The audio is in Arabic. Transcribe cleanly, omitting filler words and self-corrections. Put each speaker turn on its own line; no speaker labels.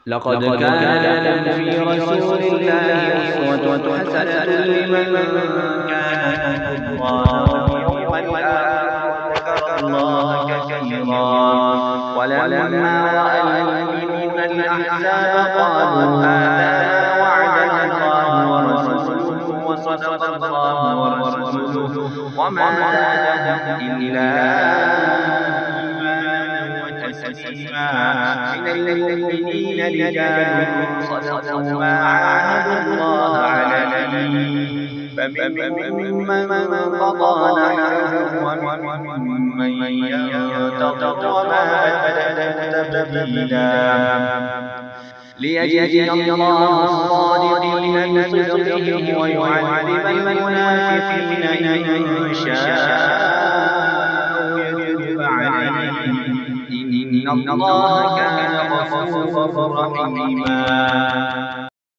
لقد كان لكم في رسول الله أسوة حسنة لمن كان يرجو الله واليوم الآخر وذكر الله كثيرا. ولما رأى المؤمنون الأحزاب قالوا هذا ما وعدنا الله ورسوله وصدق الله ورسوله وما زادهم إلا تسليما. من المؤمنين رجال صدقوا ما عاهدوا الله عليه فمنهم من قضى نحبه ومنهم من ينتظر وما بدلوا تبديلا. ليجزي الله الصادقين بصدقهم ويعذب المنافقين إن شاء أو يتوب عليهم إن الله كان غفورا رحيما.